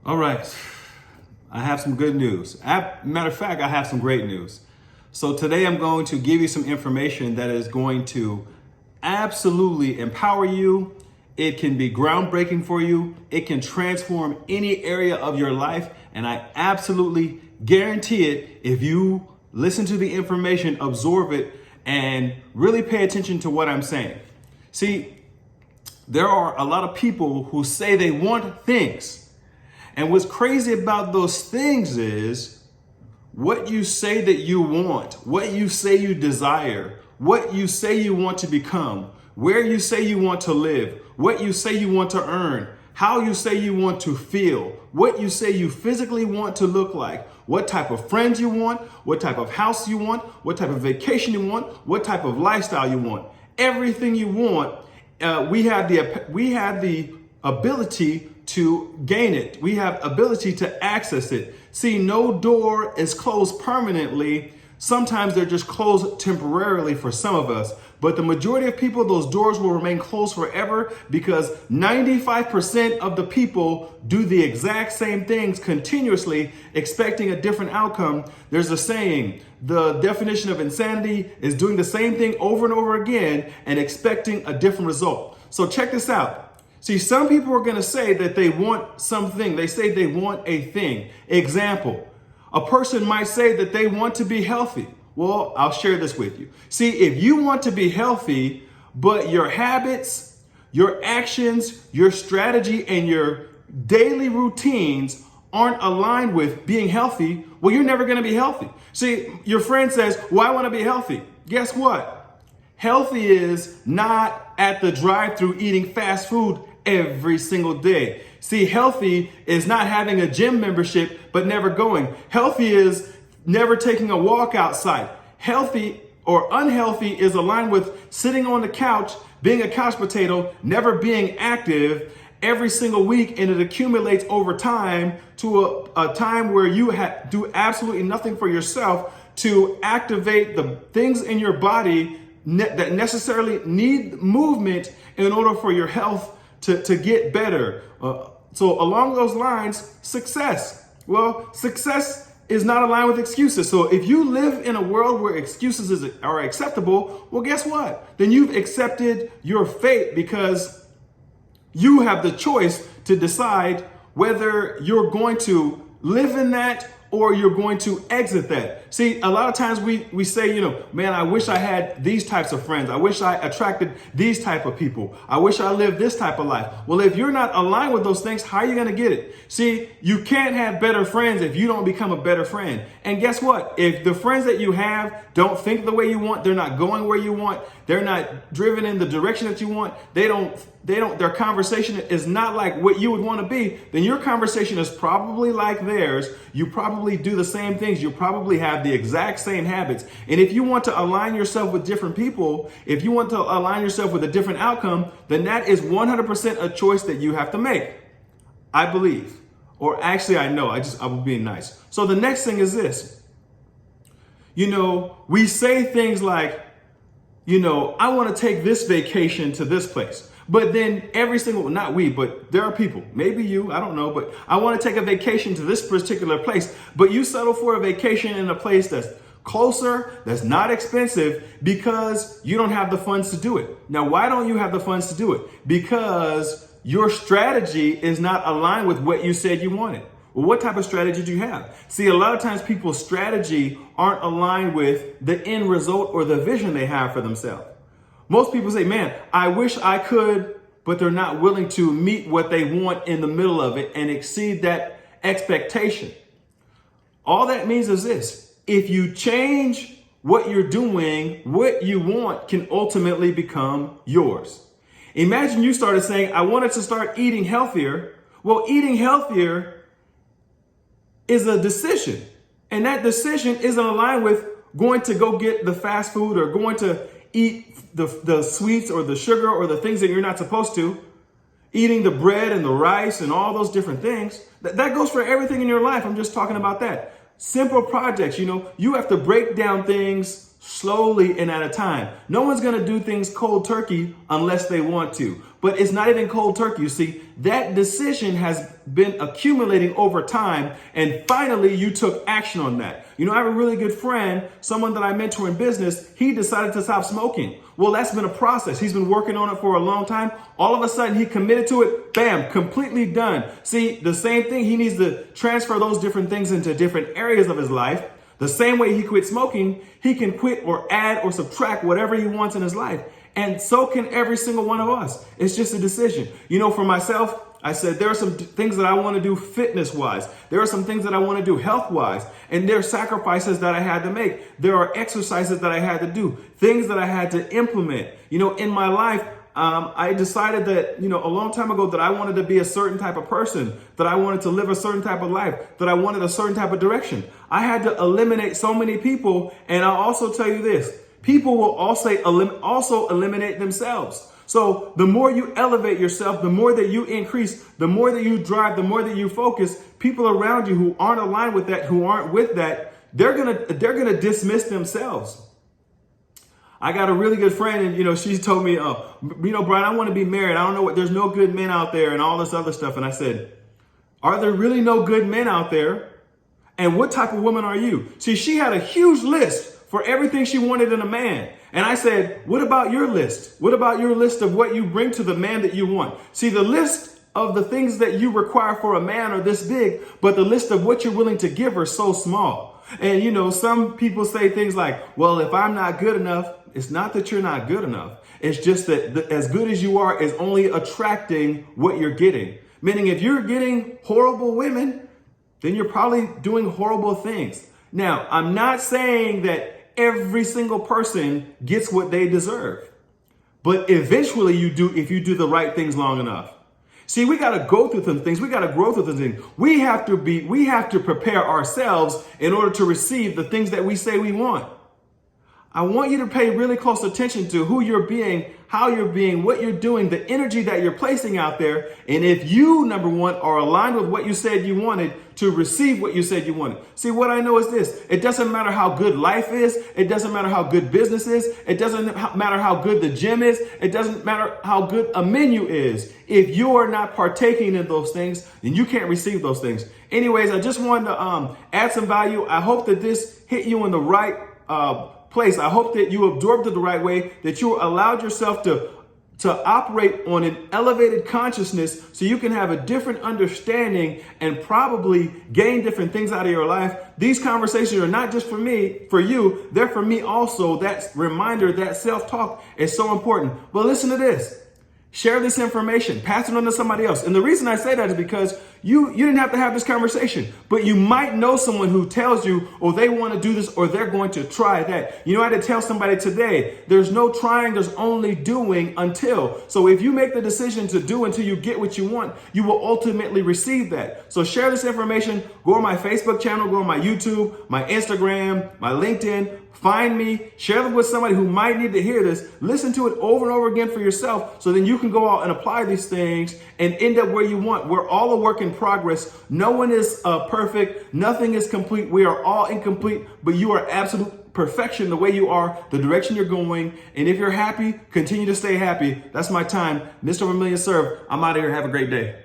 All right, I have some good news. Matter of fact, I have some great news. So today I'm going to give you some information that is going to absolutely empower you. It can be groundbreaking for you. It can transform any area of your life. And I absolutely guarantee it if you listen to the information, absorb it, and really pay attention to what I'm saying. See, there are a lot of people who say they want things. And what's crazy about those things is what you say that you want, what you say you desire, what you say you want to become, where you say you want to live, what you say you want to earn, how you say you want to feel, what you say you physically want to look like, what type of friends you want, what type of house you want, what type of vacation you want, what type of lifestyle you want. Everything you want, we have the ability to gain it. We have ability to access it. See, no door is closed permanently. Sometimes they're just closed temporarily for some of us, but the majority of people, those doors will remain closed forever because 95% of the people do the exact same things continuously, expecting a different outcome. There's a saying, the definition of insanity is doing the same thing over and over again and expecting a different result. So check this out. See, some people are going to say that they want something. They say they want a thing. Example, a person might say that they want to be healthy. Well, I'll share this with you. See, if you want to be healthy, but your habits, your actions, your strategy, and your daily routines aren't aligned with being healthy, well, you're never going to be healthy. See, your friend says, well, I want to be healthy. Guess what? Healthy is not at the drive-thru eating fast food every single day. See, healthy is not having a gym membership but never going. Healthy is never taking a walk outside. Healthy or unhealthy is aligned with sitting on the couch, being a couch potato, never being active every single week, and it accumulates over time to a time where you do absolutely nothing for yourself to activate the things in your body that necessarily need movement in order for your health to get better. So along those lines, success. Well, success is not aligned with excuses. So if you live in a world where excuses are acceptable, well, guess what? Then you've accepted your fate because you have the choice to decide whether you're going to live in that or you're going to exit that. See, a lot of times we say, man, I wish I had these types of friends. I wish I attracted these type of people. I wish I lived this type of life. Well, if you're not aligned with those things, how are you going to get it? See, you can't have better friends if you don't become a better friend. And guess what? If the friends that you have don't think the way you want, they're not going where you want, they're not driven in the direction that you want, their conversation is not like what you would want to be, then your conversation is probably like theirs. You probably do the same things. You probably have the exact same habits. And if you want to align yourself with different people, if you want to align yourself with a different outcome, then that is 100% a choice that you have to make. I believe, or actually I know, I'm being nice. So the next thing is this. We say things like, I want to take this vacation to this place. But then not we, but there are people, maybe you, I don't know, but I want to take a vacation to this particular place. But you settle for a vacation in a place that's closer, that's not expensive, because you don't have the funds to do it. Now, why don't you have the funds to do it? Because your strategy is not aligned with what you said you wanted. Well, what type of strategy do you have? See, a lot of times people's strategy aren't aligned with the end result or the vision they have for themselves. Most people say, man, I wish I could, but they're not willing to meet what they want in the middle of it and exceed that expectation. All that means is this: if you change what you're doing, what you want can ultimately become yours. Imagine you started saying, I wanted to start eating healthier. Well, eating healthier is a decision. And that decision isn't aligned with going to go get the fast food or going to eat the sweets or the sugar or the things that you're not supposed to, eating the bread and the rice and all those different things. That goes for everything in your life. I'm just talking about that. Simple projects, you have to break down things slowly and at a time. No one's going to do things cold turkey unless they want to. But it's not even cold turkey. You see, that decision has been accumulating over time. And finally, you took action on that. You know, I have a really good friend, someone that I mentor in business. He decided to stop smoking. Well, that's been a process. He's been working on it for a long time. All of a sudden, he committed to it. Bam, completely done. See, the same thing. He needs to transfer those different things into different areas of his life. The same way he quit smoking, he can quit or add or subtract whatever he wants in his life. And so can every single one of us. It's just a decision. You know, for myself, I said there are some things that I want to do fitness-wise. There are some things that I want to do health-wise. And there are sacrifices that I had to make. There are exercises that I had to do, things that I had to implement. You know, in my life, I decided that, you know, a long time ago that I wanted to be a certain type of person, that I wanted to live a certain type of life, that I wanted a certain type of direction. I had to eliminate so many people. And I'll also tell you this, people will also eliminate themselves. So the more you elevate yourself, the more that you increase, the more that you drive, the more that you focus, people around you who aren't aligned with that, who aren't with that, they're gonna dismiss themselves. I got a really good friend, and you know, she told me, "Oh, you know, Brian, I want to be married. I don't know what. There's no good men out there, and all this other stuff." And I said, "Are there really no good men out there? And what type of woman are you?" See, she had a huge list for everything she wanted in a man. And I said, "What about your list? What about your list of what you bring to the man that you want?" See, the list of the things that you require for a man are this big, but the list of what you're willing to give are so small. And you know, some people say things like, "Well, if I'm not good enough," it's not that you're not good enough. It's just that as good as you are is only attracting what you're getting. Meaning if you're getting horrible women, then you're probably doing horrible things. Now, I'm not saying that every single person gets what they deserve, but eventually you do if you do the right things long enough. See, we got to go through some things. We got to grow through some things. We have to prepare ourselves in order to receive the things that we say we want. I want you to pay really close attention to who you're being, how you're being, what you're doing, the energy that you're placing out there. And if you, number one, are aligned with what you said you wanted to receive what you said you wanted. See, what I know is this. It doesn't matter how good life is. It doesn't matter how good business is. It doesn't matter how good the gym is. It doesn't matter how good a menu is. If you are not partaking in those things, then you can't receive those things. Anyways, I just wanted to add some value. I hope that this hit you in the right place. I hope that you absorbed it the right way, that you allowed yourself to operate on an elevated consciousness so you can have a different understanding and probably gain different things out of your life. These conversations are not just for me, for you, they're for me also. That reminder, that self-talk is so important. But listen to this. Share this information, pass it on to somebody else. And the reason I say that is because you didn't have to have this conversation, but you might know someone who tells you, oh, they want to do this or they're going to try that. You know, I had to tell somebody today, there's no trying, there's only doing until. So if you make the decision to do until you get what you want, you will ultimately receive that. So share this information, go on my Facebook channel, go on my YouTube, my Instagram, my LinkedIn. Find me, share them with somebody who might need to hear this. Listen to it over and over again for yourself so then you can go out and apply these things and end up where you want. We're all a work in progress. No one is perfect. Nothing is complete. We are all incomplete, but you are absolute perfection the way you are, the direction you're going. And if you're happy, continue to stay happy. That's my time. Mr. Vermillion Serve. I'm out of here. Have a great day.